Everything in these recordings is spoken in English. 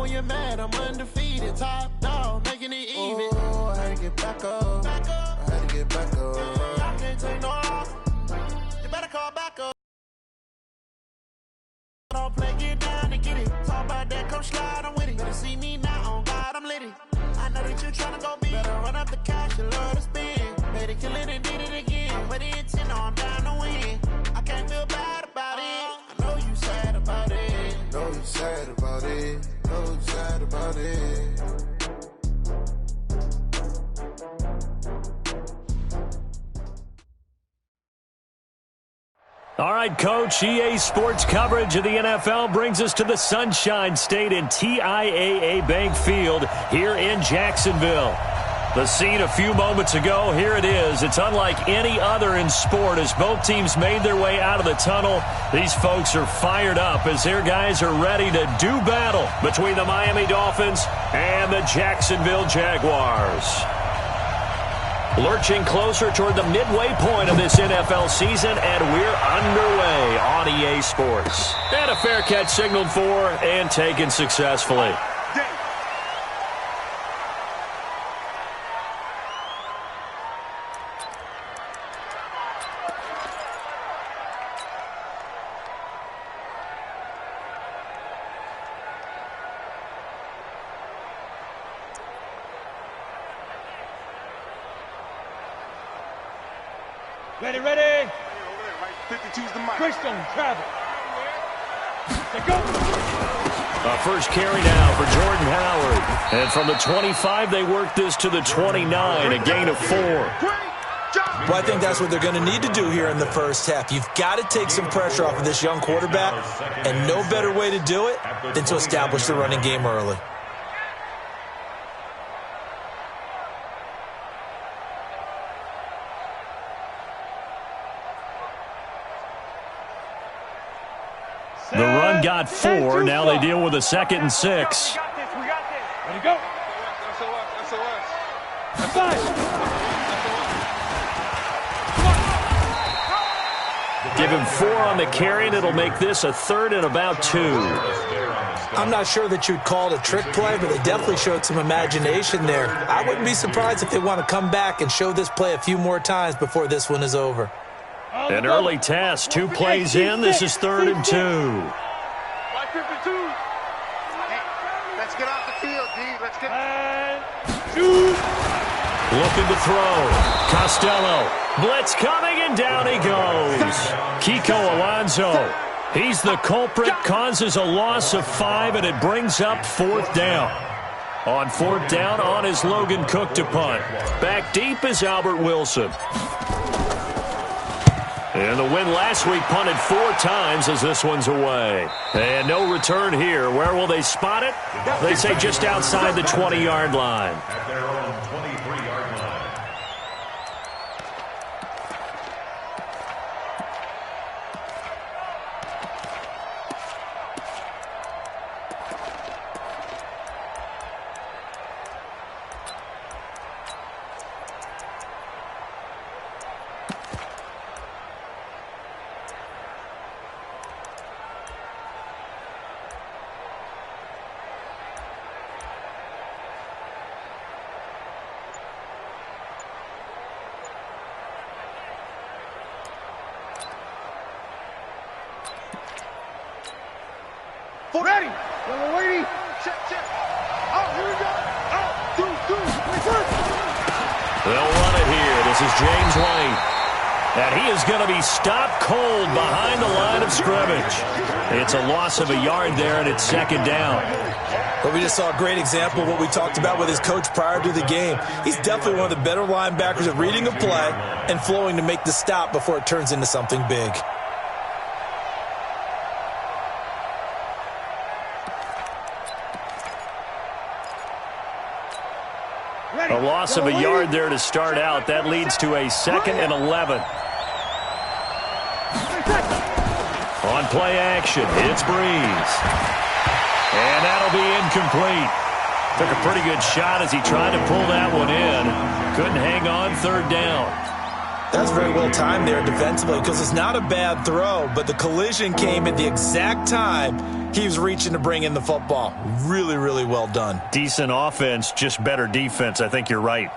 when you're mad, I'm undefeated. Top dog, making it even. Oh, I had to get back up. I had to get back up. I can't take no off. You better call back up. Don't play, get down and get it. Talk about that, come slide, I'm with it. Better see me now, on God, I'm litty. I know that you tryna go big. Better run up the cash, you love to spend. Made it, kill it, and did it again. But the intent, no, I'm down to win. I can't feel bad about it. I know you sad about it. Know you sad about it. Know you sad about it. All right, Coach, EA Sports coverage of the NFL brings us to the Sunshine State in TIAA Bank Field here in Jacksonville. The scene a few moments ago, here it is. It's unlike any other in sport as both teams made their way out of the tunnel. These folks are fired up as their guys are ready to do battle between the Miami Dolphins and the Jacksonville Jaguars. Lurching closer toward the midway point of this NFL season, and we're underway on EA Sports. And a fair catch signaled for and taken successfully. Ready. 52's the mic. Christian, travel. Let's go. First carry now for Jordan Howard. And from the 25, they work this to the 29, a gain of 4. Well, I think that's what they're going to need to do here in the first half. You've got to take some pressure off of this young quarterback, and no better way to do it than to establish the running game early. The run got 4. Now they deal with a 2nd and 6. We got this. Ready, go. That's fine. Give him 4 on the carry, and it'll make this a 3rd and about 2. I'm not sure that you'd call it a trick play, but they definitely showed some imagination there. I wouldn't be surprised if they want to come back and show this play a few more times before this one is over. An early test, 2 plays in. This is 3rd and 2. Let's get off the field, D. Let's get. And shoot. Looking to throw. Costello. Blitz coming, and down he goes. Kiko Alonso. He's the culprit, causes a loss of 5, and it brings up 4th down. On 4th down, on is Logan Cook to punt. Back deep is Albert Wilson. And the win last week punted 4 times as this one's away. And no return here. Where will they spot it? They say just outside the 20-yard line. At their own 23-yard line. Ready. We're waiting. Check. Out, here we go. Out. 2. They'll run it here. This is James White. And he is going to be stopped cold behind the line of scrimmage. It's a loss of a yard there, and it's 2nd down. But we just saw a great example of what we talked about with his coach prior to the game. He's definitely one of the better linebackers at reading a play and flowing to make the stop before it turns into something big. A loss of a yard there to start out. That leads to a 2nd and 11. On play action, it's Breeze. And that'll be incomplete. Took a pretty good shot as he tried to pull that one in. Couldn't hang on 3rd down. That's very well timed there defensively because it's not a bad throw, but the collision came at the exact time he was reaching to bring in the football. Really, really well done. Decent offense, just better defense. I think you're right.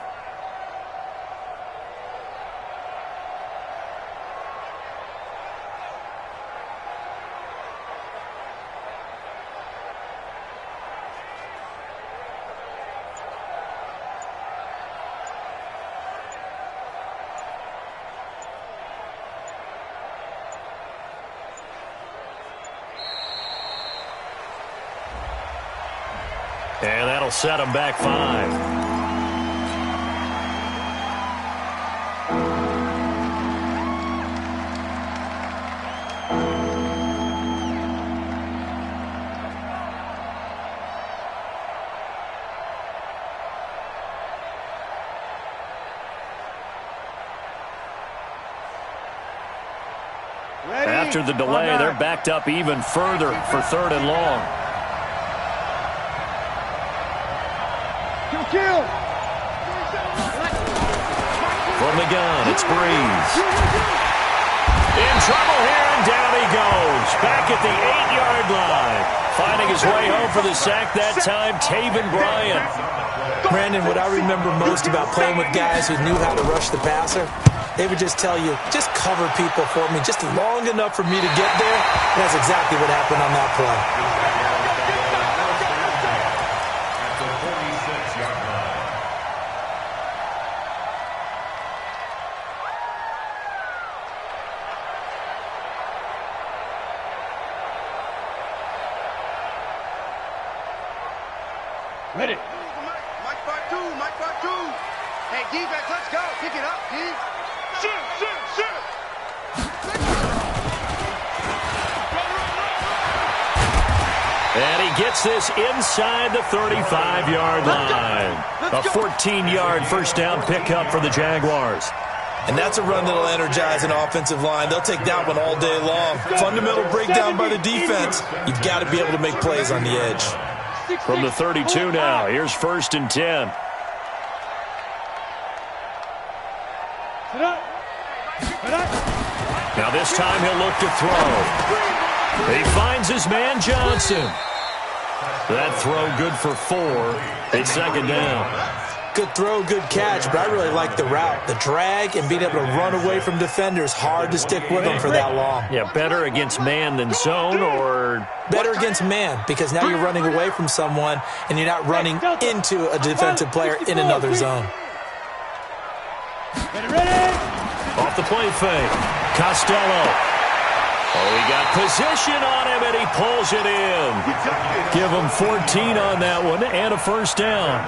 And that'll set them back 5. After the delay, they're backed up even further for 3rd and long. From the gun, it's Breeze. In trouble here, and down he goes. Back at the 8-yard line. Finding his way home for the sack that time, Taven Bryan. Brandon, what I remember most about playing with guys who knew how to rush the passer, they would just tell you, just cover people for me, just long enough for me to get there. And that's exactly what happened on that play. Ready. Mike part two. Hey, defense, let's go. Pick it up, D. Shoot. And he gets this inside the 35-yard line. A 14-yard first down pickup for the Jaguars. And that's a run that'll energize an offensive line. They'll take that one all day long. Fundamental breakdown by the defense. You've got to be able to make plays on the edge. From the 32 now, here's 1st and 10. Now this time he'll look to throw. He finds his man Johnson. That throw good for 4. It's 2nd down. Good throw, good catch, but I really like the route. The drag and being able to run away from defenders, hard to stick with them for that long. Yeah, better against man than zone, or? Better against man, because now you're running away from someone and you're not running into a defensive player in another zone. Off the play fake. Costello. Oh, he got position on him, and he pulls it in. Give him 14 on that one and a first down.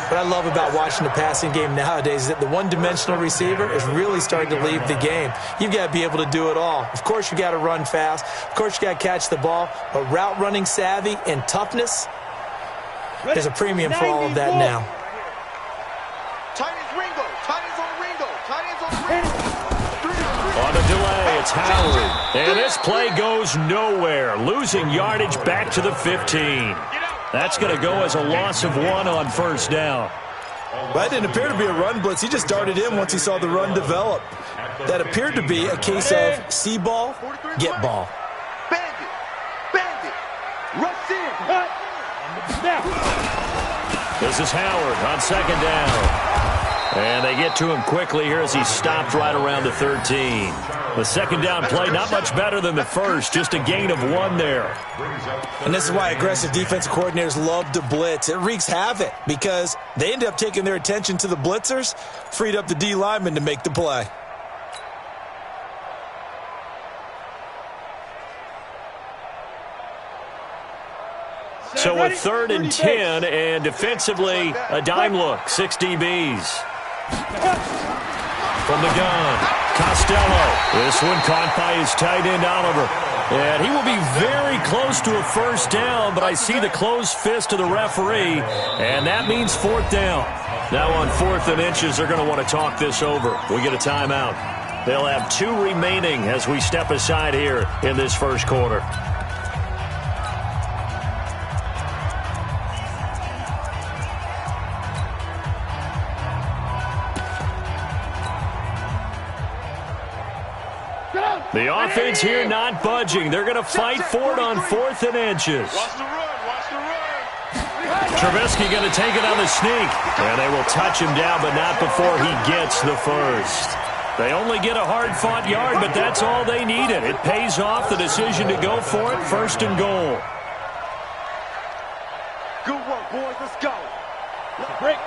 What I love about watching the passing game nowadays is that the one-dimensional receiver is really starting to leave the game. You've got to be able to do it all. Of course, you got to run fast. Of course, you got to catch the ball. But route running savvy and toughness, there's a premium for all of that now. Tight ends Ringo. Tight ends on Ringo. Tight ends on Ringo. On the delay, it's Howard. And this play goes nowhere. Losing yardage back to the 15. That's going to go as a loss of 1 on first down. That didn't appear to be a run blitz. He just darted in once he saw the run develop. That appeared to be a case of see ball, get ball. Bandit. Rush in. This is Howard on 2nd down. And they get to him quickly here as he stopped right around the 13. The 2nd down play, not much better than the first, just a gain of 1 there. And this is why aggressive defensive coordinators love to blitz. It wreaks havoc because they end up taking their attention to the blitzers, freed up the D lineman to make the play. So a 3rd and 10, and defensively, a dime look, 6 DBs. From the gun, Costello. This one caught by his tight end, Oliver. And he will be very close to a first down, but I see the closed fist of the referee, and that means 4th down. Now on 4th and inches, they're going to want to talk this over. We get a timeout. They'll have 2 remaining as we step aside here in this first quarter. The offense here not budging. They're going to fight for it on 4th and inches. Watch the run. Watch the run. Trubisky going to take it on the sneak. And they will touch him down, but not before he gets the first. They only get a hard-fought yard, but that's all they needed. It pays off the decision to go for it, 1st and goal. Good work, boys. Let's go. Break.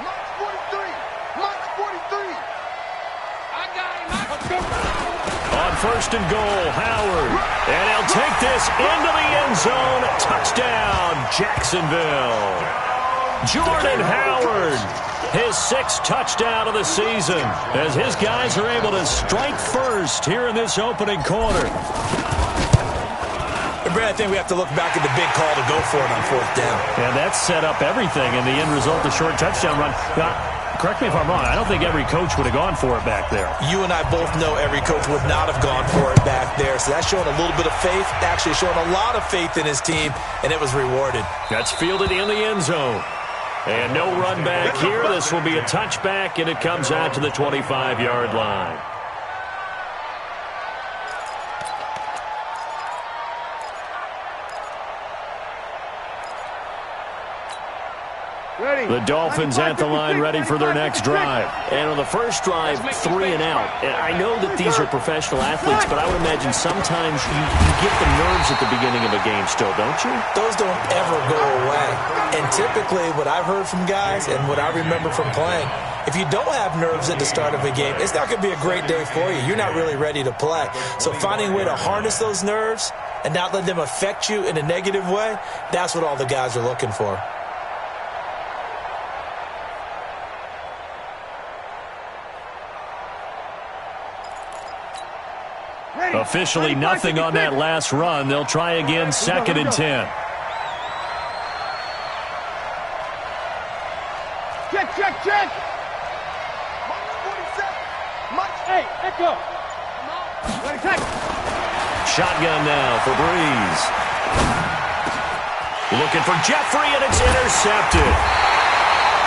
March 43. March 43. I got him. Let's go. On 1st and goal, Howard. And he'll take this into the end zone. Touchdown, Jacksonville. Jordan Howard, his 6th touchdown of the season, as his guys are able to strike first here in this opening quarter. And Brad, I think we have to look back at the big call to go for it on 4th down. And that set up everything in the end result, the short touchdown run. Now, correct me if I'm wrong, I don't think every coach would have gone for it back there. You and I both know every coach would not have gone for it back there. So that's showing a little bit of faith, actually showing a lot of faith in his team, and it was rewarded. That's fielded in the end zone. And no run back here. This will be a touchback, and it comes out to the 25-yard line. The Dolphins at the line ready for their next drive. And on the first drive, 3 and out. And I know that these are professional athletes, but I would imagine sometimes you get the nerves at the beginning of a game still, don't you? Those don't ever go away. And typically what I've heard from guys and what I remember from playing, if you don't have nerves at the start of a game, it's not going to be a great day for you. You're not really ready to play. So finding a way to harness those nerves and not let them affect you in a negative way, that's what all the guys are looking for. Officially nothing on that last run. They'll try again, 2nd and 10. Check. March 47. Hey, echo. Shotgun now for Breeze. Looking for Jeffrey, and it's intercepted.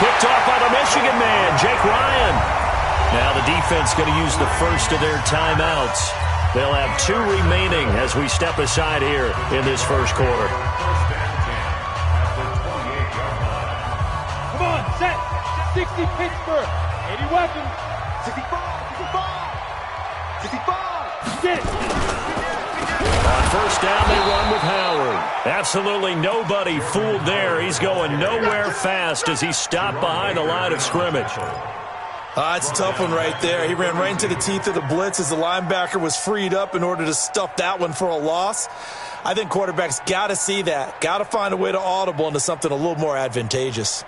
Picked off by the Michigan man, Jake Ryan. Now the defense going to use the first of their timeouts. They'll have 2 remaining as we step aside here in this first quarter. Come on, set. 60 Pittsburgh. 80 weapons. 65. Get it. On 1st down, they run with Howard. Absolutely nobody fooled there. He's going nowhere fast as he stopped behind the line of scrimmage. It's a tough one right there. He ran right into the teeth of the blitz as the linebacker was freed up in order to stuff that one for a loss. I think quarterbacks got to see that. Got to find a way to audible into something a little more advantageous.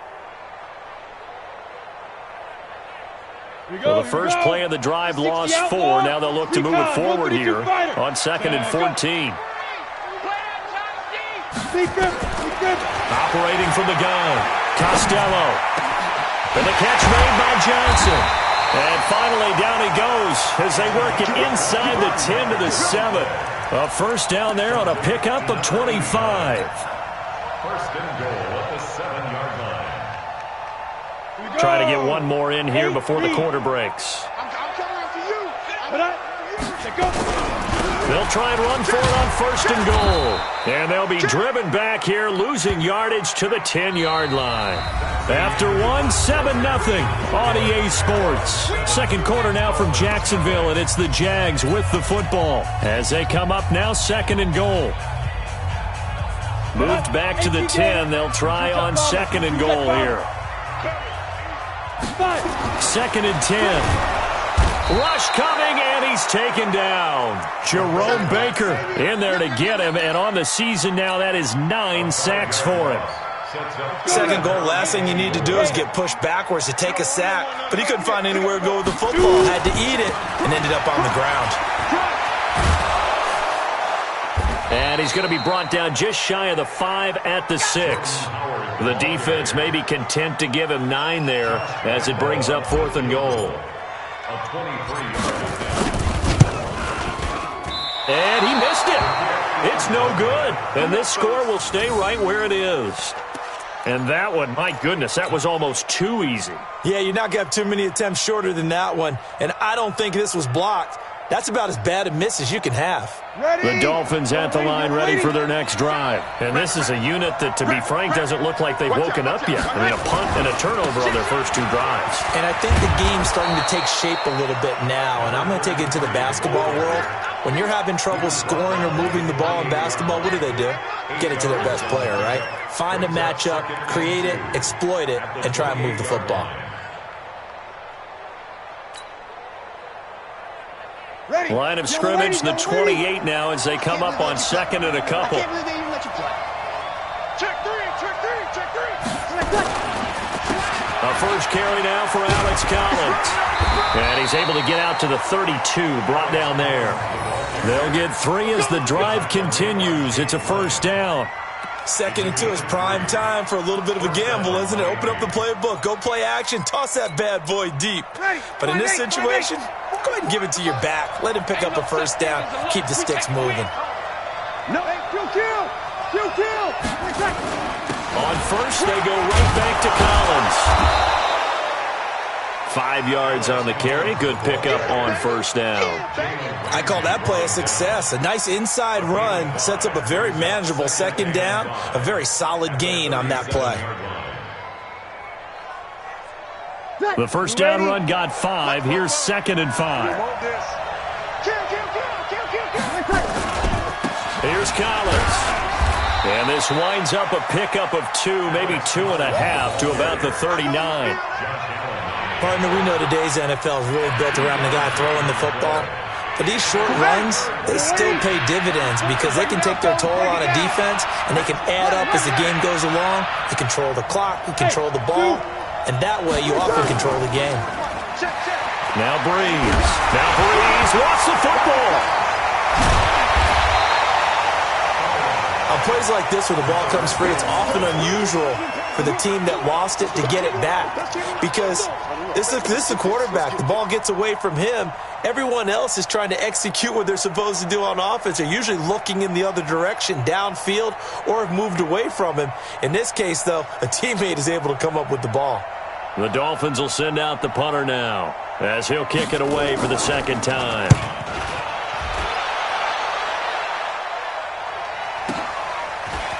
Well, the first play of the drive lost 4. Now they'll look to move it forward here on 2nd and 14. Operating from the gun, Costello. And the catch made by Johnson. And finally down he goes as they work it inside the 10 to the 7. A 1st down there on a pickup of 25. 1st and goal at the 7-yard line. Try to get one more in here before the quarter breaks. I'm coming after you. They'll try and run for it on 1st and goal. And they'll be driven back here, losing yardage to the 10-yard line. After 7-0 on EA Sports. Second quarter now from Jacksonville, and it's the Jags with the football as they come up now 2nd and goal. Moved back to the 10. They'll try on 2nd and goal here. 2nd and 10. Rush coming, and he's taken down. Jerome Baker in there to get him, and on the season now, that is 9 sacks for him. 2nd goal, last thing you need to do is get pushed backwards to take a sack. But he couldn't find anywhere to go with the football, had to eat it, and ended up on the ground. And he's going to be brought down just shy of the 5 at the 6. The defense may be content to give him 9 there as it brings up 4th and goal. And he missed it. It's no good. And this score will stay right where it is. And that one, my goodness, that was almost too easy. Yeah, you're not going to have too many attempts shorter than that one. And I don't think this was blocked. That's about as bad a miss as you can have. The Dolphins at the line ready for their next drive. And this is a unit that, to be frank, doesn't look like they've woken up yet. I mean, a punt and a turnover on their first 2 drives. And I think the game's starting to take shape a little bit now, and I'm going to take it into the basketball world. When you're having trouble scoring or moving the ball in basketball, what do? Get it to their best player, right? Find a matchup, create it, exploit it, and try and move the football. Line of scrimmage, the 28 now as they come up on 2nd and a couple. Check 3, check 3. A first carry now for Alex Collins. And he's able to get out to the 32, brought down there. They'll get 3 as the drive continues. It's a first down. 2nd and 2 is prime time for a little bit of a gamble, isn't it? Open up the playbook, go play action, toss that bad boy deep. But in this situation, go ahead and give it to your back. Let him pick up a first down. Keep the sticks moving. No, kill. On first, they go right back to Collins. 5 yards on the carry. Good pickup on first down. I call that play a success. A nice inside run sets up a very manageable 2nd down. A very solid gain on that play. The first down run got 5. Here's 2nd and 5. Here's Collins. And this winds up a pickup of 2, maybe 2.5 to about the 39. Partner, we know today's NFL is really built around the guy throwing the football. But these short runs, they still pay dividends because they can take their toll on a defense and they can add up as the game goes along. You control the clock, you control the ball, and that way you often control the game. Now Breeze lost the football. On plays like this where the ball comes free, it's often unusual for the team that lost it to get it back because this is the quarterback. The ball gets away from him. Everyone else is trying to execute what they're supposed to do on offense. They're usually looking in the other direction, downfield, or have moved away from him. In this case, though, a teammate is able to come up with the ball. The Dolphins will send out the punter now as he'll kick it away for the 2nd time.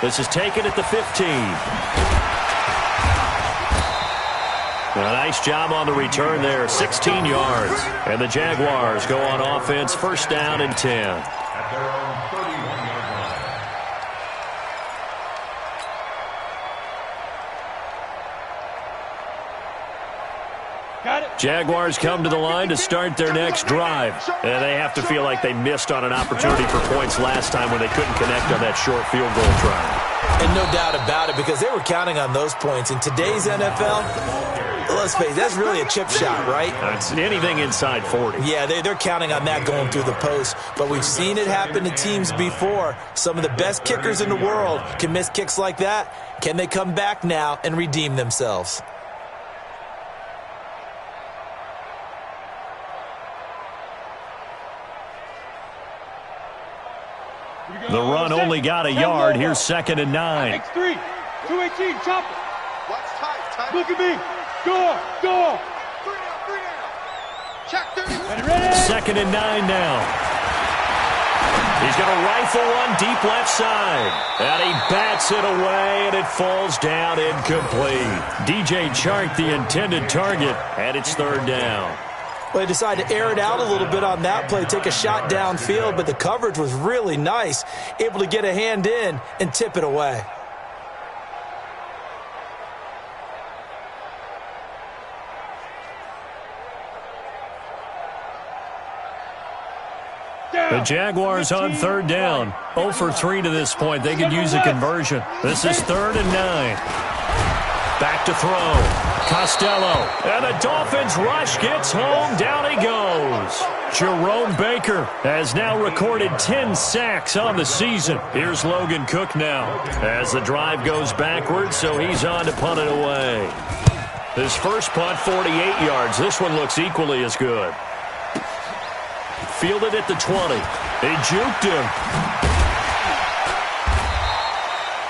This is taken at the 15. A nice job on the return there, 16 yards. And the Jaguars go on offense, first down and 10. At their own 31-yard line. Got it. Jaguars come to the line to start their next drive. And they have to feel like they missed on an opportunity for points last time when they couldn't connect on that short field goal try. And no doubt about it, because they were counting on those points. In today's NFL, let's face it, that's really a chip shot, right? It's anything inside 40. Yeah, they're counting on that going through the post. But we've seen it happen to teams before. Some of the best kickers in the world can miss kicks like that. Can they come back now and redeem themselves? The run only got a yard. Here's 2nd and 9. X3, 218, chop it. Watch tight. Look at me. Go. 3 down. Check 30. Ready? 2nd and 9 now. He's going to rifle one deep left side. And he bats it away, and it falls down incomplete. DJ Chark, the intended target, and it's 3rd down. Well, they decided to air it out a little bit on that play, take a shot downfield, but the coverage was really nice, able to get a hand in and tip it away. The Jaguars on 3rd down. 0 for 3 to this point. They could use a conversion. This is 3rd and 9. Back to throw. Costello. And the Dolphins rush gets home. Down he goes. Jerome Baker has now recorded 10 sacks on the season. Here's Logan Cook now as the drive goes backwards, so he's on to punt it away. His first punt, 48 yards. This one looks equally as good. Fielded at the 20. They juked him.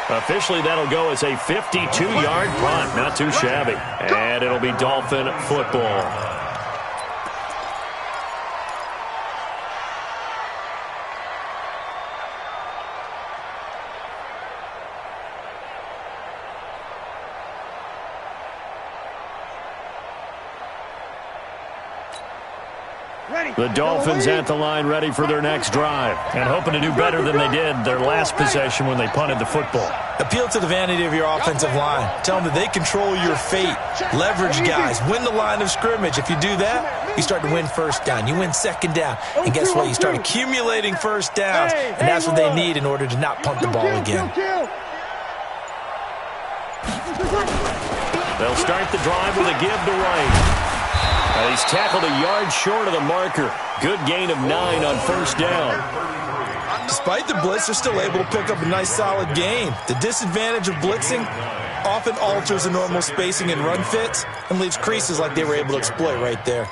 Officially, that'll go as a 52-yard punt. Not too shabby. And it'll be Dolphin football. The Dolphins at the line ready for their next drive and hoping to do better than they did their last possession when they punted the football. Appeal to the vanity of your offensive line. Tell them that they control your fate. Leverage guys. Win the line of scrimmage. If you do that, you start to win first down. You win second down. And guess what? You start accumulating first downs. And that's what they need in order to not punt the ball again. They'll start the drive with a give to Wright. He's tackled a yard short of the marker. Good gain of 9 on first down. Despite the blitz, they're still able to pick up a nice, solid gain. The disadvantage of blitzing often alters the normal spacing and run fits and leaves creases like they were able to exploit right there.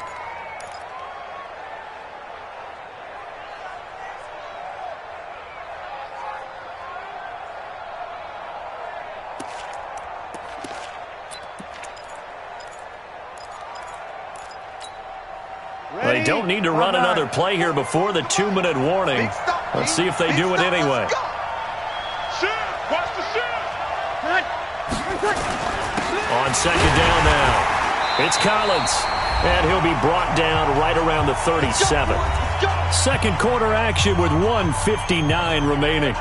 They don't need to run another play here before the 2-minute warning. Let's see if they do it anyway. On second down now, it's Collins. And he'll be brought down right around the 37. Second quarter action with 1:59 remaining.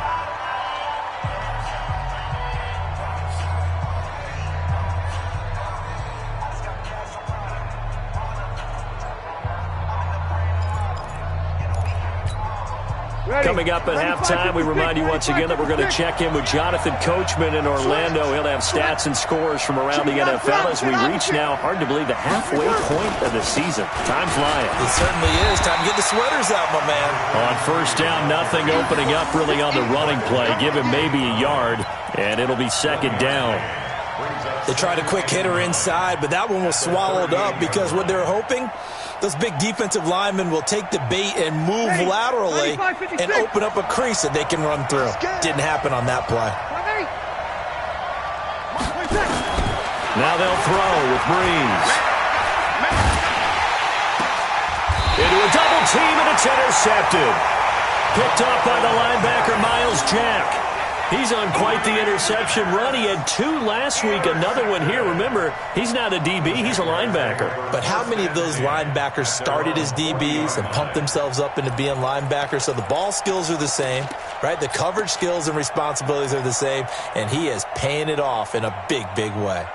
Coming up at halftime, we remind you once again that we're going to check in with Jonathan Coachman in Orlando. He'll have stats and scores from around the NFL as we reach now, hard to believe, the halfway point of the season. Time flying. It certainly is. Time to get the sweaters out, my man. On first down, nothing opening up really on the running play. Give him maybe a yard, and it'll be second down. They tried a quick hitter inside, but that one was swallowed up because what they're hoping, those big defensive linemen will take the bait and move laterally and open up a crease that they can run through. Didn't happen on that play. Now they'll throw with Breeze. Into a double team, and it's intercepted. Picked up by the linebacker, Miles Jack. He's on quite the interception run. He had 2 last week, another one here. Remember, he's not a DB, he's a linebacker. But how many of those linebackers started as DBs and pumped themselves up into being linebackers? So the ball skills are the same, right? The coverage skills and responsibilities are the same, and he is paying it off in a big, big way.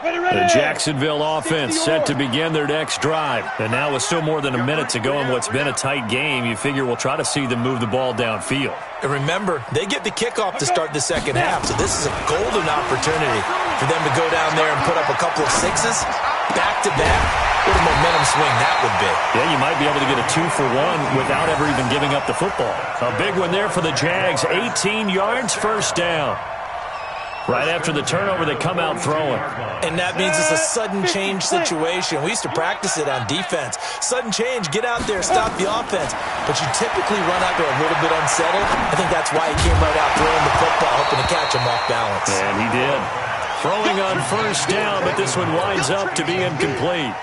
The Jacksonville offense set to begin their next drive. And now with still more than a minute to go in what's been a tight game, you figure we'll try to see them move the ball downfield. And remember, they get the kickoff to start the second half, so this is a golden opportunity for them to go down there and put up a couple of sixes back-to-back. What a momentum swing that would be. Yeah, you might be able to get a 2-for-1 without ever even giving up the football. A big one there for the Jags. 18 yards, first down. Right after the turnover, they come out throwing. And that means it's a sudden change situation. We used to practice it on defense. Sudden change, get out there, stop the offense. But you typically run out there a little bit unsettled. I think that's why he came right out throwing the football, hoping to catch him off balance. And he did. Throwing on first down, but this one winds up to be incomplete.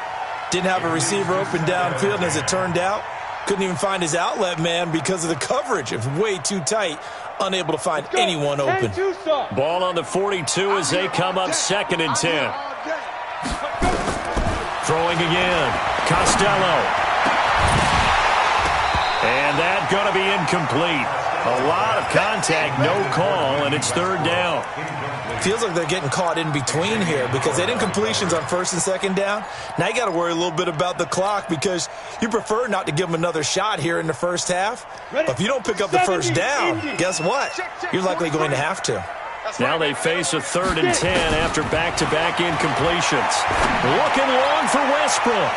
Didn't have a receiver open downfield, and as it turned out, couldn't even find his outlet man because of the coverage. It was way too tight. Unable to find anyone open. Ball on the 42 as they come up 2nd and 10. Throwing again. Costello. And that's going to be incomplete. A lot of contact, no call, and it's 3rd down. Feels like they're getting caught in between here because they did incompletions on 1st and 2nd down. Now you got to worry a little bit about the clock because you prefer not to give them another shot here in the first half. But if you don't pick up the first down, guess what? You're likely going to have to. Now they face a 3rd and 10 after back-to-back incompletions. Looking long for Westbrook.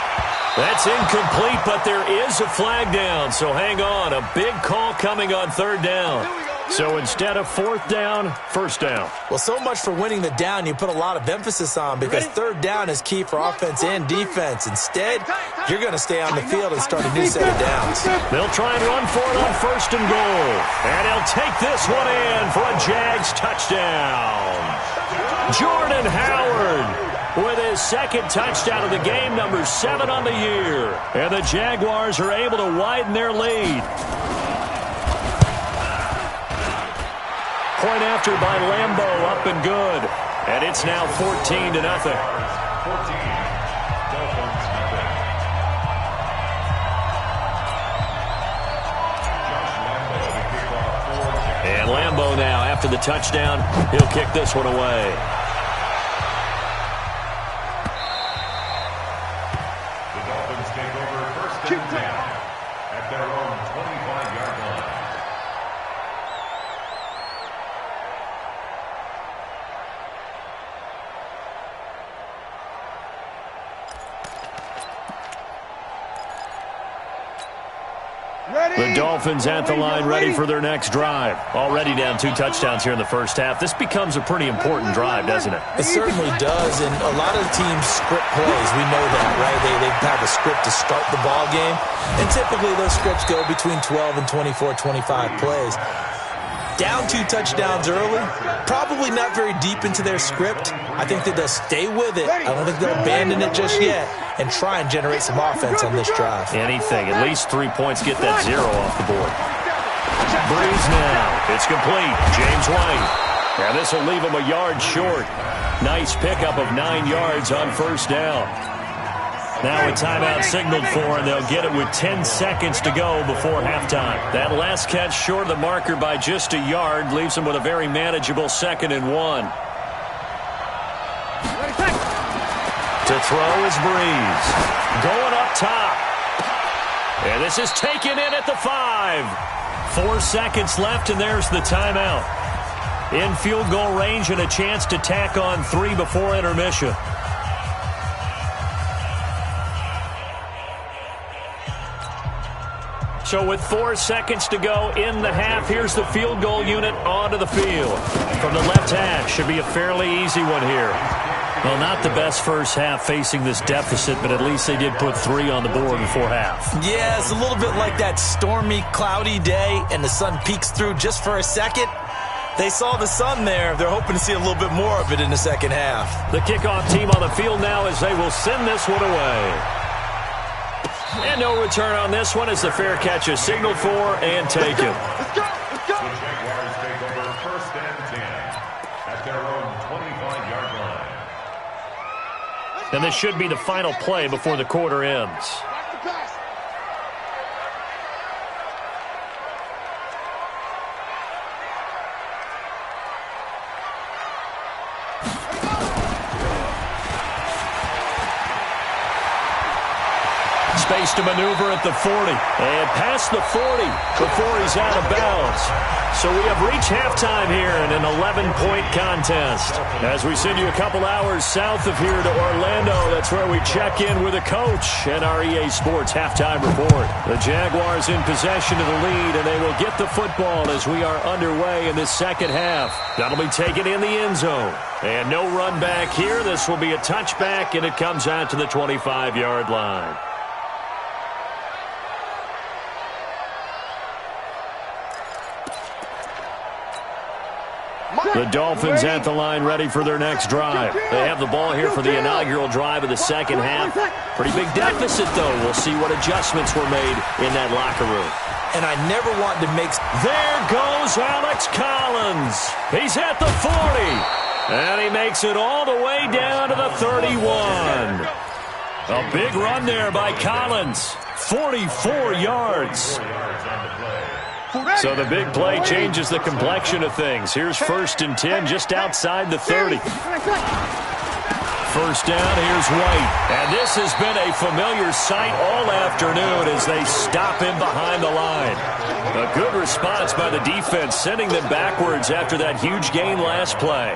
That's incomplete, but there is a flag down, so hang on. A big call coming on 3rd down. So instead of 4th down, 1st down. Well, so much for winning the down you put a lot of emphasis on because 3rd down is key for offense and defense. Instead, you're going to stay on the field and start a new set of downs. They'll try and run for it on 1st and goal. And he'll take this one in for a Jags touchdown. Jordan Howard with his 2nd touchdown of the game, number 7 on the year. And the Jaguars are able to widen their lead. Point after by Lambo, up and good. And it's now 14-0. 14. Dolphins nothing. And Lambo now, after the touchdown, he'll kick this one away. The Dolphins take over first and 10 at their own 25-yard line. The Dolphins at the line, ready for their next drive. Already down 2 touchdowns here in the first half. This becomes a pretty important drive, doesn't it? It certainly does, and a lot of teams script plays. We know that, right? They have a script to start the ball game, and typically those scripts go between 12 and 24, 25 plays. Down 2 touchdowns early, probably not very deep into their script. I think that they'll stay with it. I don't think they'll abandon it just yet and try and generate some offense on this drive. Anything. At least 3 points. Get that 0 off the board. Breeze now. It's complete. James White. Yeah, this will leave him a yard short. Nice pickup of 9 yards on first down. Now a timeout signaled for, and they'll get it with 10 seconds to go before halftime. That last catch short of the marker by just a yard leaves them with a very manageable 2nd and 1. To throw is Breeze. Going up top. And this is taken in at the 5. 4 seconds left, and there's the timeout. In field goal range and a chance to tack on 3 before intermission. So with 4 seconds to go in the half, here's the field goal unit onto the field. From the left hash, should be a fairly easy one here. Well, not the best first half facing this deficit, but at least they did put 3 on the board before half. Yeah, it's a little bit like that stormy, cloudy day, and the sun peeks through just for a second. They saw the sun there. They're hoping to see a little bit more of it in the second half. The kickoff team on the field now as they will send this one away. And no return on this one as the fair catch is signaled for and taken. Let's go. Let's go. The Jaguars take over first and 10 at their own 25-yard line. And this should be the final play before the quarter ends. Back to pass. Space to maneuver at the 40. And past the 40 before he's out of bounds. So we have reached halftime here in an 11-point contest. As we send you a couple hours south of here to Orlando, that's where we check in with a coach and our EA Sports halftime report. The Jaguars in possession of the lead, and they will get the football as we are underway in this second half. That'll be taken in the end zone. And no run back here. This will be a touchback, and it comes out to the 25-yard line. The Dolphins at the line ready for their next drive. They have the ball here for the inaugural drive of the second half. Pretty big deficit, though. We'll see what adjustments were made in that locker room. And I never want to make... There goes Alex Collins. He's at the 40. And he makes it all the way down to the 31. A big run there by Collins. 44 yards. So the big play changes the complexion of things. Here's first and 10 just outside the 30. First down, here's White. And this has been a familiar sight all afternoon as they stop him behind the line. A good response by the defense, sending them backwards after that huge gain last play.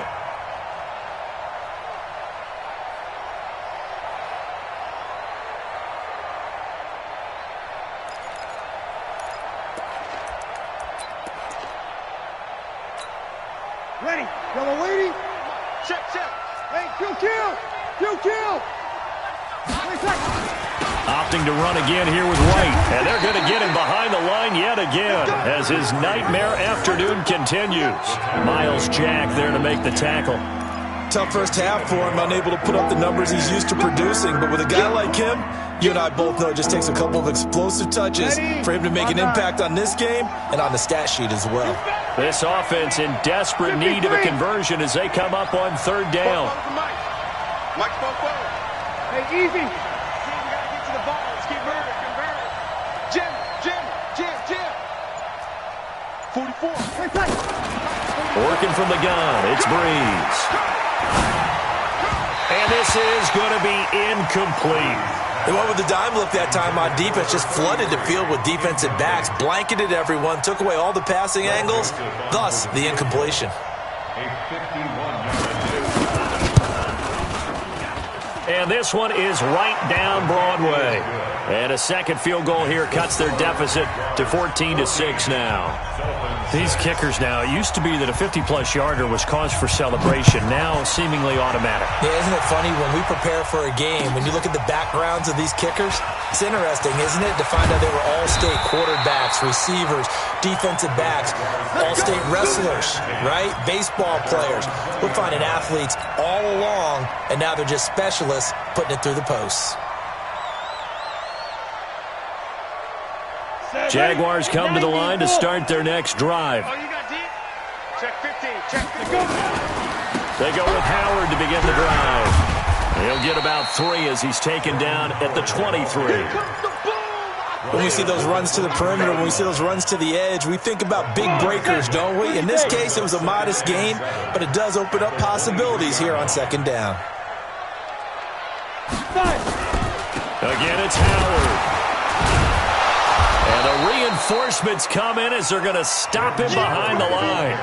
Ready. Yellow lady. Check, check. Hey, kill. Opting to run again here with White. And they're going to get him behind the line yet again as his nightmare afternoon continues. Miles Jack there to make the tackle. tough first half for him, unable to put up the numbers he's used to producing. But with a guy like him, you and I both know it just takes a couple of explosive touches for him to make an impact on this game and on the stat sheet as well. This offense in desperate need of a conversion as they come up on third down. Mike, fall forward. Hey, easy. Jim. 44. Working from the gun, it's Breeze. And this is going to be incomplete. They went with the dime look that time on defense, just flooded the field with defensive backs, blanketed everyone, took away all the passing angles, thus the incompletion. And this one is right down Broadway. And a second field goal here cuts their deficit to 14-6 now. These kickers now, it used to be that a 50-plus yarder was cause for celebration, now seemingly automatic. Yeah, isn't it funny when we prepare for a game, when you look at the backgrounds of these kickers, it's interesting, isn't it, to find out they were all-state quarterbacks, receivers, defensive backs, all-state wrestlers, right? Baseball players. We're finding athletes all along, and now they're just specialists putting it through the posts. Jaguars come to the line to start their next drive. Oh, you got deep? Check 15. Check 15. They go with Howard to begin the drive. He'll get about 3 as he's taken down at the 23. When we see those runs to the perimeter, when we see those runs to the edge, we think about big breakers, don't we? In this case, it was a modest gain, but it does open up possibilities here on second down. Again, it's Howard. And the reinforcements come in as they're going to stop him behind the line.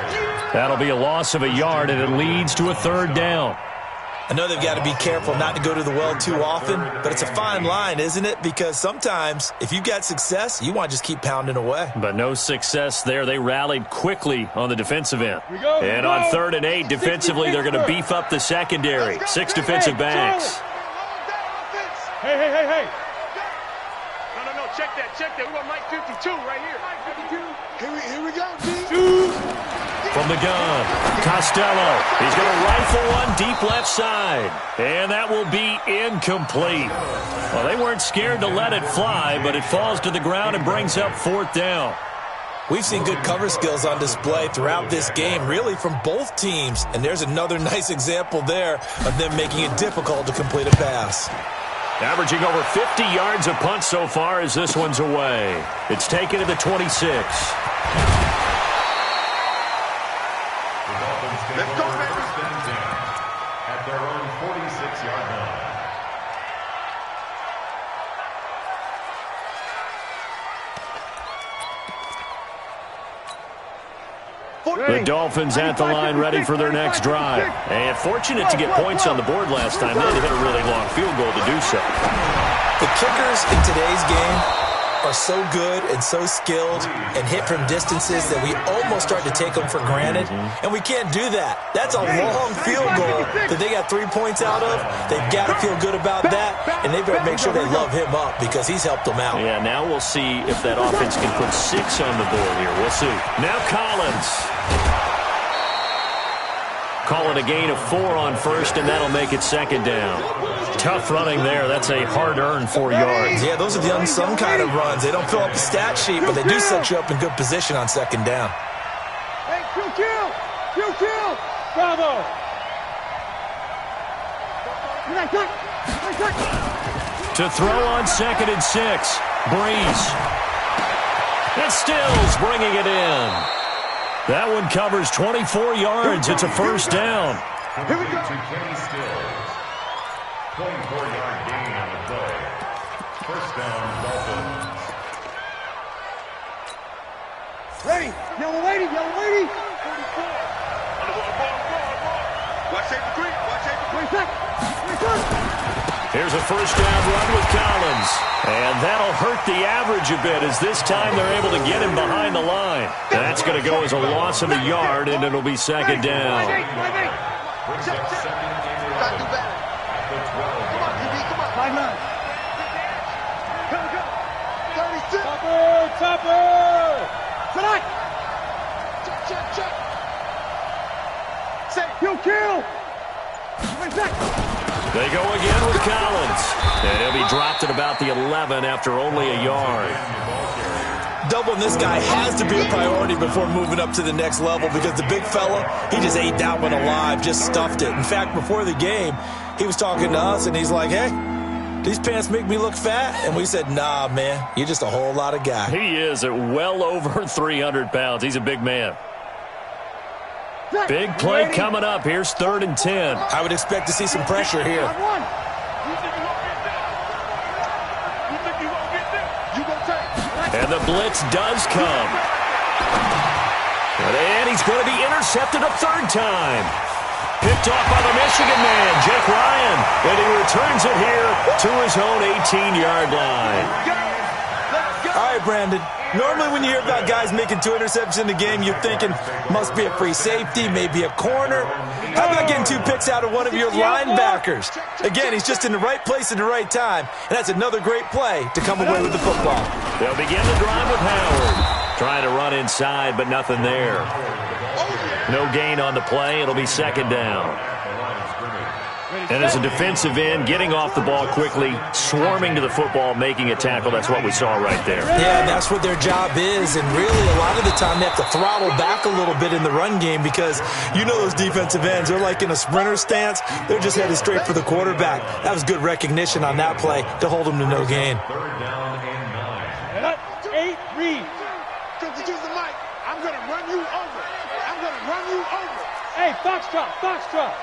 That'll be a loss of a yard, and it leads to a third down. I know they've got to be careful not to go to the well too often, but it's a fine line, isn't it? Because sometimes, if you've got success, you want to just keep pounding away. But no success there. They rallied quickly on the defensive end. And on 3rd and 8, defensively, they're going to beef up the secondary. 6 defensive backs. Hey. No, check that. We got Mike 52 right here. Here we go, G. From the gun, Costello. He's going to rifle one deep left side. And that will be incomplete. Well, they weren't scared to let it fly, but it falls to the ground and brings up 4th down. We've seen good cover skills on display throughout this game, really from both teams. And there's another nice example there of them making it difficult to complete a pass. Averaging over 50 yards a punt so far as this one's away. It's taken to the 26. Let's go, baby. At their own 46-yard line. The Dolphins at the line ready for their next drive. And fortunate to get points on the board last time. They had to hit a really long field goal to do so. The kickers in today's game are so good and so skilled and hit from distances that we almost start to take them for granted. And we can't do that. That's a long field goal that they got 3 points out of. They've got to feel good about that, and they've got to make sure they love him up because he's helped them out. Yeah, now we'll see if that offense can put 6 on the board here. We'll see. Now Collins. Call it a gain of 4 on 1st, and that'll make it 2nd down. Tough running there. That's a hard-earned 4 yards. Yeah, those are the unsung kind of runs. They don't fill up the stat sheet, but they do set you up in good position on 2nd down. Hey, kill! Bravo! To throw on 2nd and 6. Breeze. And Stills bringing it in. That one covers 24 yards. It's a 1st down. Here we go. To Kenny Stills. 24-yard gain on the play. 1st down, Dolphins. Ready! Yellow lady! 44! Watch shape the creek. 20 seconds! Here's a 1st down run with Collins. And that'll hurt the average a bit as this time they're able to get him behind the line. That's going to go as a loss of a yard, and it'll be 2nd down. Brings up 2nd and 11 at the 12-yard line. Come on, 5-9. Go. 36. Topper! Tonight! Check. Say, kill! They go again with Collins. And he'll be dropped at about the 11 after only a yard. Doubling this guy has to be a priority before moving up to the next level because the big fella, he just ate that one alive, just stuffed it. In fact, before the game, he was talking to us, and he's like, hey, these pants make me look fat. And we said, nah, man, you're just a whole lot of guy. He is at well over 300 pounds. He's a big man. Big play coming up. Here's 3rd and 10. I would expect to see some pressure here. And the blitz does come. And he's going to be intercepted a 3rd time. Picked off by the Michigan man, Jake Ryan. And he returns it here to his own 18-yard line. All right, Brandon. Normally when you hear about guys making 2 interceptions in the game, you're thinking must be a free safety, maybe a corner. How about getting 2 picks out of one of your linebackers? Again, he's just in the right place at the right time, and that's another great play to come away with the football. They'll begin the drive with Howard. Trying to run inside, but nothing there. No gain on the play. It'll be 2nd down. And as a defensive end, getting off the ball quickly, swarming to the football, making a tackle, that's what we saw right there. Yeah, and that's what their job is, and really a lot of the time they have to throttle back a little bit in the run game because you know those defensive ends, they're like in a sprinter stance. They're just headed straight for the quarterback. That was good recognition on that play to hold them to no gain. 3rd down and 9. 8 reads. Don't you use the mic. I'm going to run you over. I'm going to run you over. Hey, Foxtrot, Foxtrot.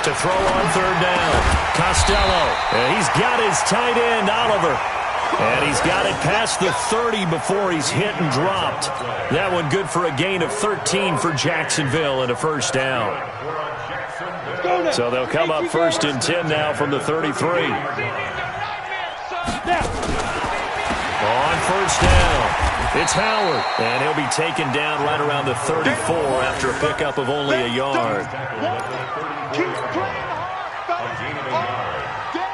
To throw on 3rd down, Costello. And he's got his tight end, Oliver. And he's got it past the 30 before he's hit and dropped. That one good for a gain of 13 for Jacksonville and a 1st down. So they'll come up 1st and 10 now from the 33. On 1st down. It's Howard, and he'll be taken down right around the 34 after a pickup of only a yard. Keep playing hard. A gain of a yard.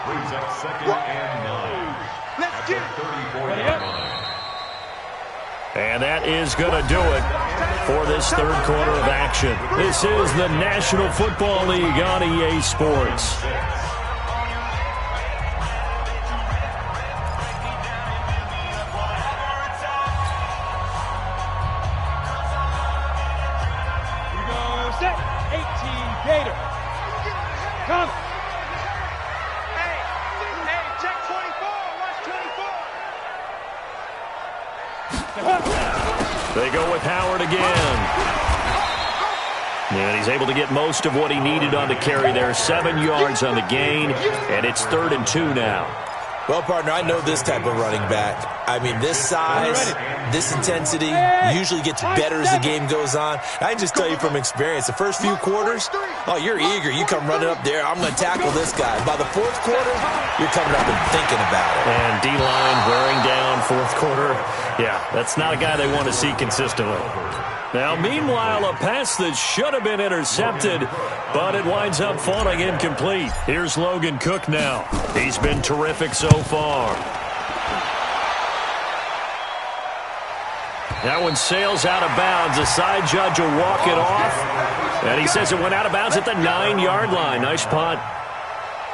Brings up 2nd and 9. Let's get it. 34-yard line. And that is going to do it for this 3rd quarter of action. This is the National Football League on EA Sports. They go with Howard again. And he's able to get most of what he needed on the carry there. 7 yards on the gain, and it's 3rd and 2 now. Well, partner, I know this type of running back. I mean, this size, this intensity usually gets better as the game goes on. I can just tell you from experience, the first few quarters, oh, you're eager. You come running up there, I'm going to tackle this guy. By the 4th quarter, you're coming up and thinking about it. And D-line wearing down 4th quarter. Yeah, that's not a guy they want to see consistently. Now, meanwhile, a pass that should have been intercepted, but it winds up falling incomplete. Here's Logan Cook now. He's been terrific so far. That one sails out of bounds. The side judge will walk it off. And he says it went out of bounds at the 9-yard line. Nice punt.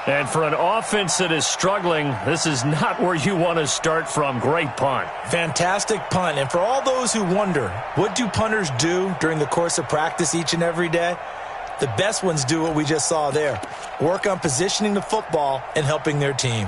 And for an offense that is struggling, this is not where you want to start from. Great punt. Fantastic punt. And for all those who wonder, what do punters do during the course of practice each and every day? The best ones do what we just saw there. Work on positioning the football and helping their team.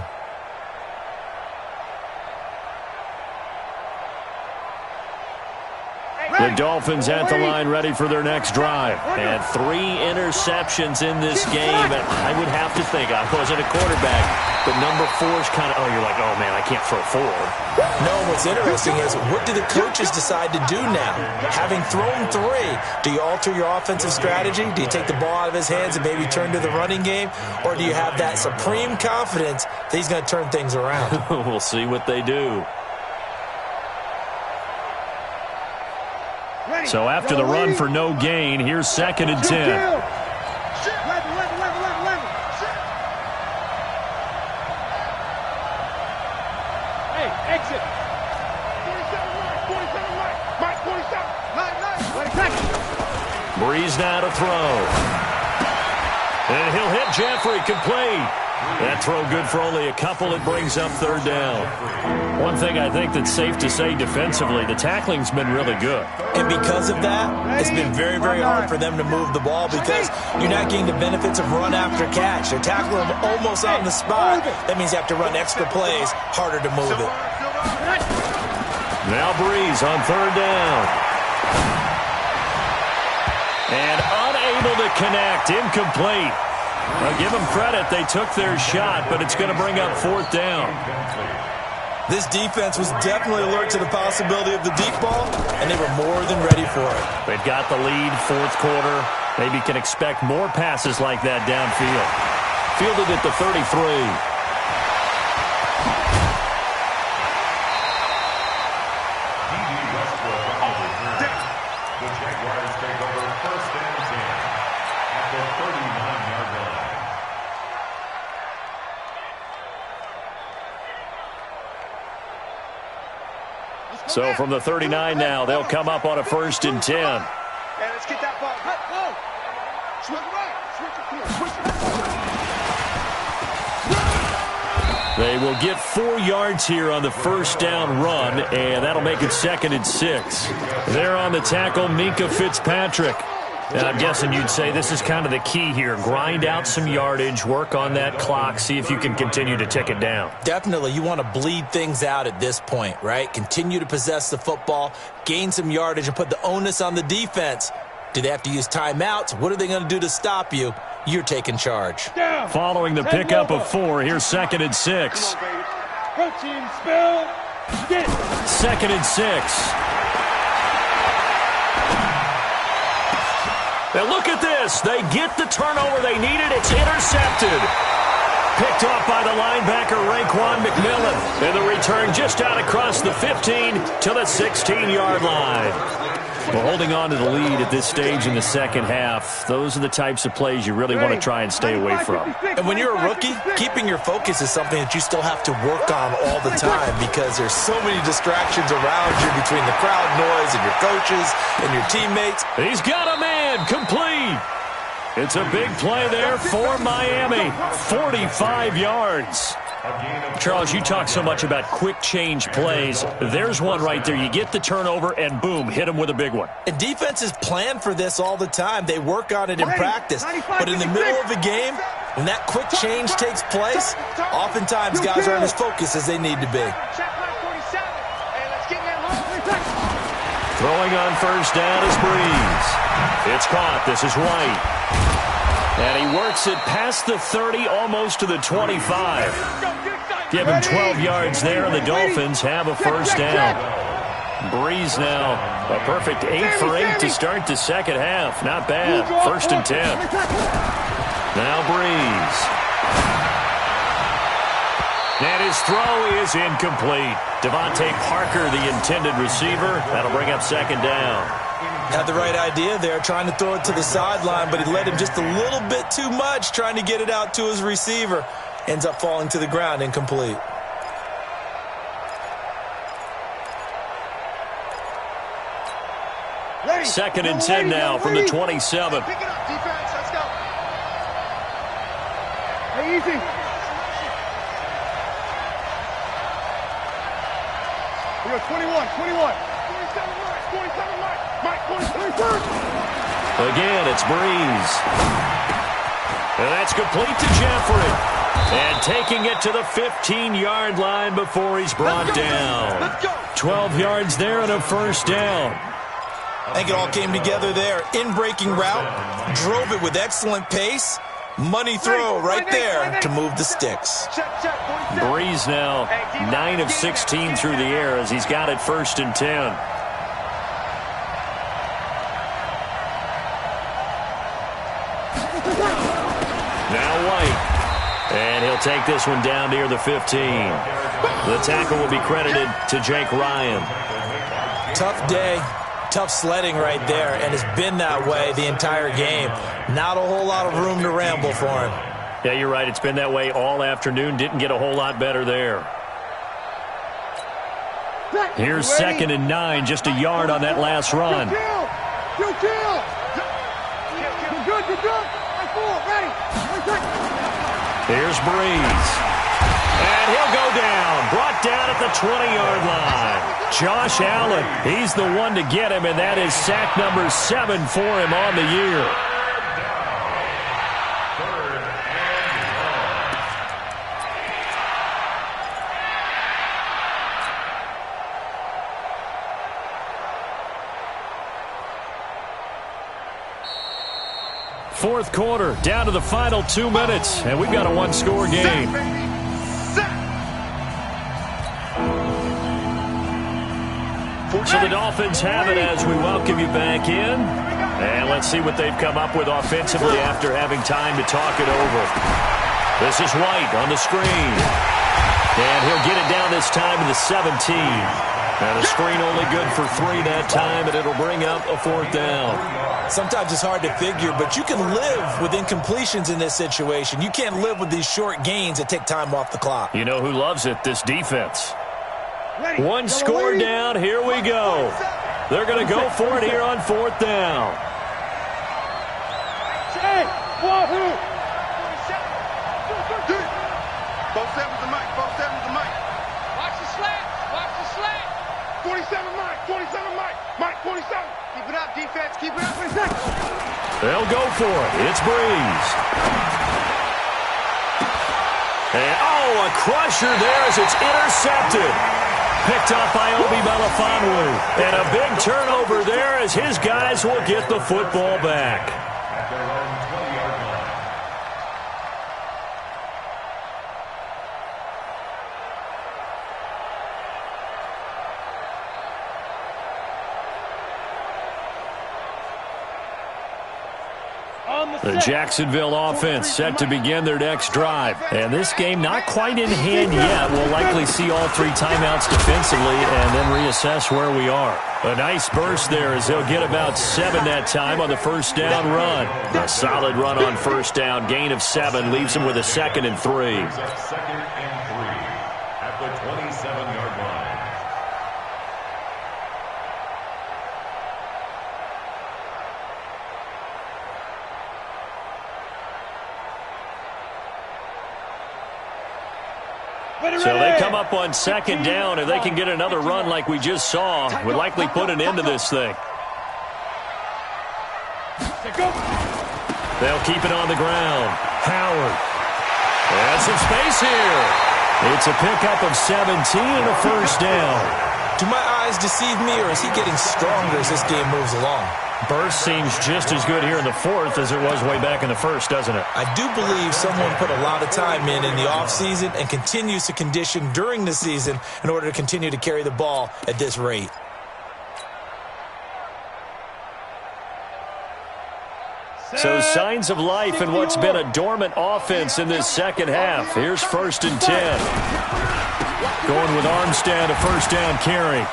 The Dolphins at the line ready for their next drive. And 3 interceptions in this game. And I would have to think, I wasn't a quarterback, but number 4 is kind of, oh, you're like, oh, man, I can't throw 4. No, what's interesting is what do the coaches decide to do now? Having thrown 3, do you alter your offensive strategy? Do you take the ball out of his hands and maybe turn to the running game? Or do you have that supreme confidence that he's going to turn things around? We'll see what they do. So after the run for no gain, here's 2nd and 10. Hey, exit. 47 right, 47 right. Mike, 47. 9. Breeze now to throw. And he'll hit Jeffrey, complete. That throw good for only a couple. It brings up third down. One thing I think that's safe to say defensively, the tackling's been really good. And because of that, it's been very, very hard for them to move the ball because you're not getting the benefits of run after catch. They're tackling them almost on the spot. That means you have to run extra plays, harder to move it. Now Breeze on third down. And unable to connect, incomplete. I'll give them credit. They took their shot, but it's going to bring up fourth down. This defense was definitely alert to the possibility of the deep ball, and they were more than ready for it. They've got the lead, fourth quarter. Maybe can expect more passes like that downfield. Fielded at the 33. So from the 39 now, they'll come up on a 1st and 10. Hey, let's get that ball. Switch right. They will get 4 yards here on the first down run, and that'll make it 2nd and 6. There on the tackle, Minkah Fitzpatrick. And I'm guessing you'd say this is kind of the key here. Grind out some yardage, work on that clock, see if you can continue to tick it down. Definitely. You want to bleed things out at this point, right? Continue to possess the football, gain some yardage, and put the onus on the defense. Do they have to use timeouts? What are they going to do to stop you? You're taking charge. Following the pickup of 4, here's 2nd and 6. Protein spill. Get. 2nd and 6. Now look at this. They get the turnover they needed. It's intercepted. Picked off by the linebacker, Raekwon McMillan. And the return just out across the 15 to the 16-yard line. Well, holding on to the lead at this stage in the second half, those are the types of plays you really want to try and stay away from. And when you're a rookie, keeping your focus is something that you still have to work on all the time because there's so many distractions around you between the crowd noise and your coaches and your teammates. He's got a man, complete. It's a big play there for Miami, 45 yards. Charles, you talk so much about quick change plays. There's one right there. You get the turnover, and boom, hit him with a big one. And defenses plan for this all the time. They work on it in practice. But in the middle of a game, when that quick change takes place, oftentimes guys aren't as focused as they need to be. Throwing on first down is Breeze. It's caught. This is White. And he works it past the 30, almost to the 25. Give him 12 yards there, and the Dolphins have a first down. Breeze now, a perfect 8 for 8 to start the second half. Not bad. 1st and 10. Now Breeze. And his throw is incomplete. Devontae Parker, the intended receiver. That'll bring up 2nd down. Had the right idea there, trying to throw it to the sideline, but he led him just a little bit too much, trying to get it out to his receiver. Ends up falling to the ground, incomplete. Ready. 2nd and 10 now from the 27. Pick it up, defense. Let's go. Hey, easy. We go 21, 21. 27 Mike, 21. Again, it's Breeze. And that's complete to Jeffrey. And taking it to the 15-yard line before he's brought down. 12 yards there and a first down. I think it all came together there. In-breaking route, drove it with excellent pace. Money throw right there to move the sticks. Breeze now 9 of 16 through the air as he's got it 1st and 10. Now White. And he'll take this one down near the 15. The tackle will be credited to Jake Ryan. Tough day. Tough sledding right there, and it's been that way the entire game. Not a whole lot of room to ramble for him. Yeah, you're right. It's been that way all afternoon. Didn't get a whole lot better there. Here's 2nd and 9, just a yard on that last run. Here's Breeze. And he'll go down. Brought down at the 20-yard line. Josh Allen, he's the one to get him, and that is sack number 7 for him on the year. Fourth quarter, down to the final 2 minutes, and we've got a one-score game. So the Dolphins have it as we welcome you back in. And let's see what they've come up with offensively after having time to talk it over. This is White on the screen. And he'll get it down this time to the 17. And a screen only good for 3 that time, and it'll bring up a 4th down. Sometimes it's hard to figure, but you can live with incompletions in this situation. You can't live with these short gains that take time off the clock. You know who loves it? This defense. One score down. Here we go. They're going to go for it here on 4th down. Both sevens to Mike. Both sevens to Mike. Watch the slant. Watch the slant. 47 Mike. 47 Mike. Mike 47. Keep it up, defense. Keep it up. They'll go for it. It's Breeze. And, a crusher there as it's intercepted. Picked up by Obi Melifonwu. And a big turnover there as his guys will get the football back. At their own 20-yard line. The Jacksonville offense set to begin their next drive. And this game not quite in hand yet. We'll likely see all 3 timeouts defensively and then reassess where we are. A nice burst there as they'll get about 7 that time on the first down run. A solid run on first down. Gain of 7 leaves them with a 2nd and 3. Brings up 2nd and 3 at the 27-yard line. So they come up on 2nd down. If they can get another run like we just saw, would likely put an end to this thing. They'll keep it on the ground. Howard. And some space here. It's a pickup of 17 and a first down. Do my eyes deceive me, or is he getting stronger as this game moves along? Burst seems just as good here in the 4th as it was way back in the 1st, doesn't it? I do believe someone put a lot of time in the offseason and continues to condition during the season in order to continue to carry the ball at this rate. So signs of life in what's been a dormant offense in this second half. Here's 1st and 10. Going with Armstead, a first down carry.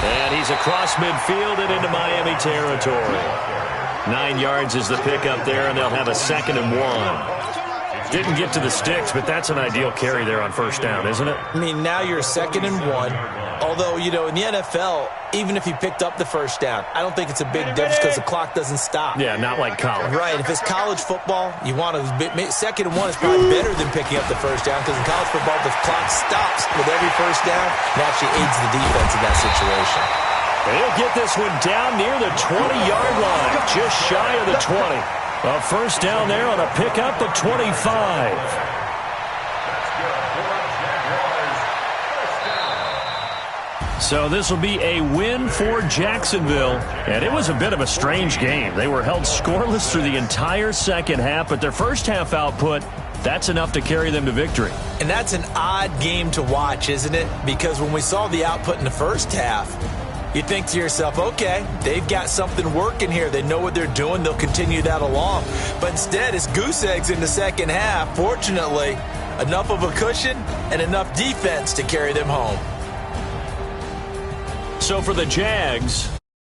And he's across midfield and into Miami territory. 9 yards is the pickup there, and they'll have a 2nd and 1. Didn't get to the sticks, but that's an ideal carry there on first down, isn't it? I mean, now you're 2nd and 1. Although, you know, in the NFL, even if he picked up the first down, I don't think it's a big difference because the clock doesn't stop. Yeah, not like college. Right. If it's college football, you want to 2nd and 1 is probably better than picking up the first down because in college football, the clock stops with every first down and actually aids the defense in that situation. He'll get this one down near the 20-yard line, just shy of the 20. A first down there on a pickup of 25. So this will be a win for Jacksonville, and it was a bit of a strange game. They were held scoreless through the entire second half, but their first half output, that's enough to carry them to victory. And that's an odd game to watch, isn't it? Because when we saw the output in the first half, you think to yourself, okay, they've got something working here. They know what they're doing. They'll continue that along. But instead, it's goose eggs in the second half. Fortunately, enough of a cushion and enough defense to carry them home. So for the Jags,